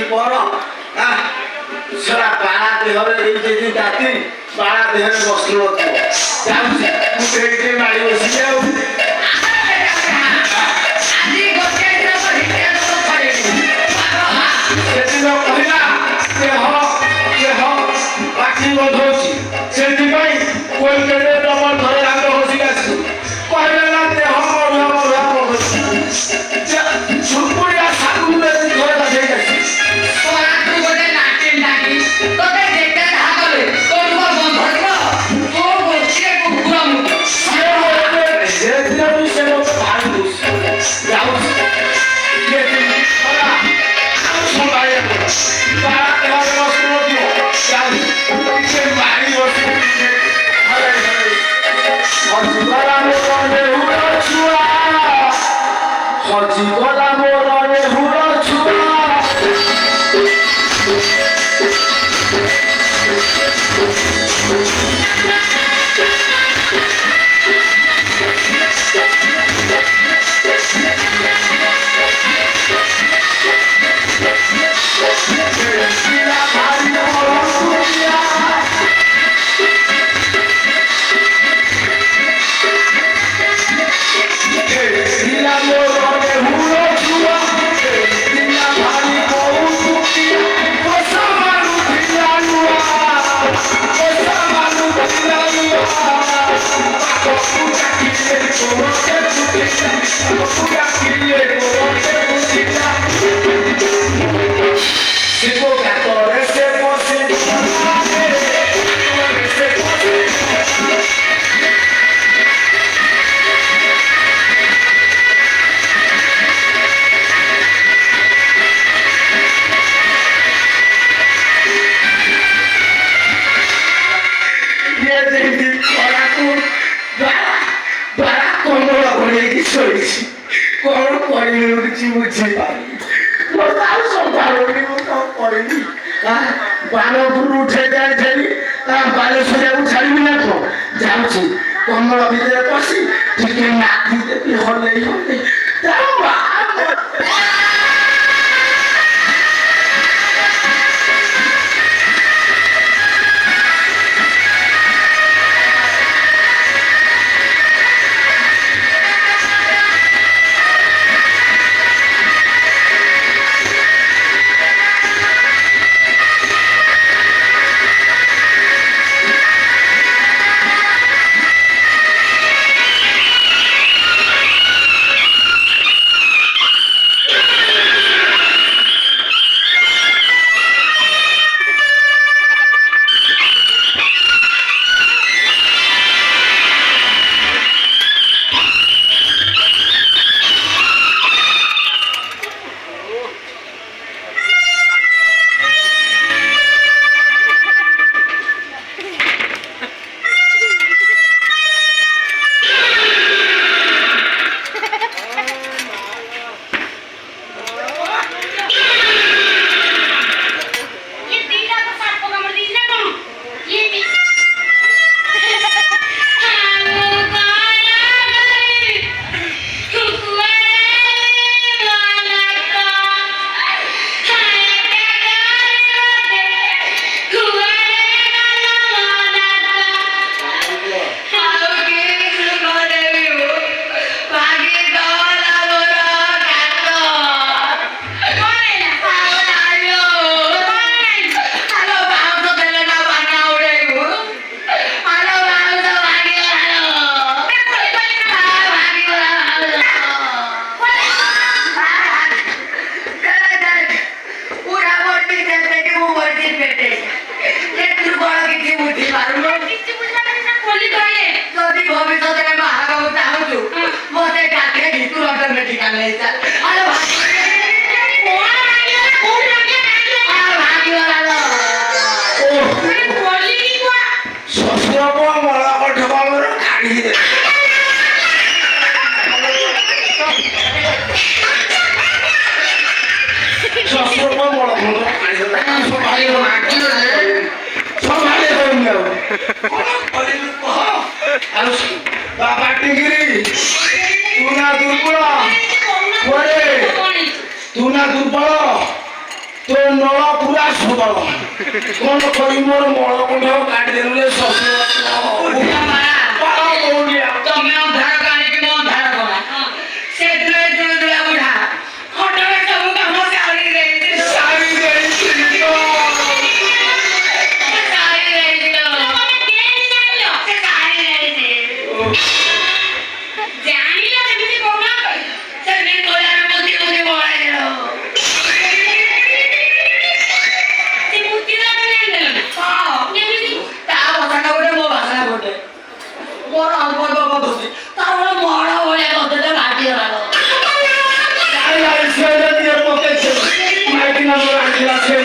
पर ସେଟା ବାଳା ଦେହରେ ଦେଇଛି ଜାତି ବାଳା ଦେହରେ ବସି ନଥିବ ଯାଉଛି ମୁଁ ସେଇଠି ମାଡ଼ି ବସିକି ଆଉ ସେଦିନ କହିଲା ଦେହ ପାଖି ବଧଉଛି ସେଥିପାଇଁ କୋଇଲରେ ତମର ଧରେ ରାଗ ହସି ଆସି କହିଲେ ନା ଦେହ ମରୁଆ ମରୁଆ ବଧଉଛି ଛୁପୁଡ଼ିଆ ସାକୁ ଧରେ ଗାଧେଇ ଆସି कमल भितर पशि टिके नाथी देवी हल्लै हल्लै बाबा टिंगिरी तू ना दुर्बल तू ना दुर्बल तो नल पूरा सबल कौन करी मोर मल कुंड काट देले सब पारा बोल गया ତମେ ଅନ୍ଧାର କାଣିକି ମୁଁ ଅନ୍ଧାର କଲା ସେଥିରେ ଦୁଳଦୁଳା ବୁଢା ହଠାତ୍ ସବୁ କାମ ସାରି ଦେଇଛି सारी गई माइटी ना बोला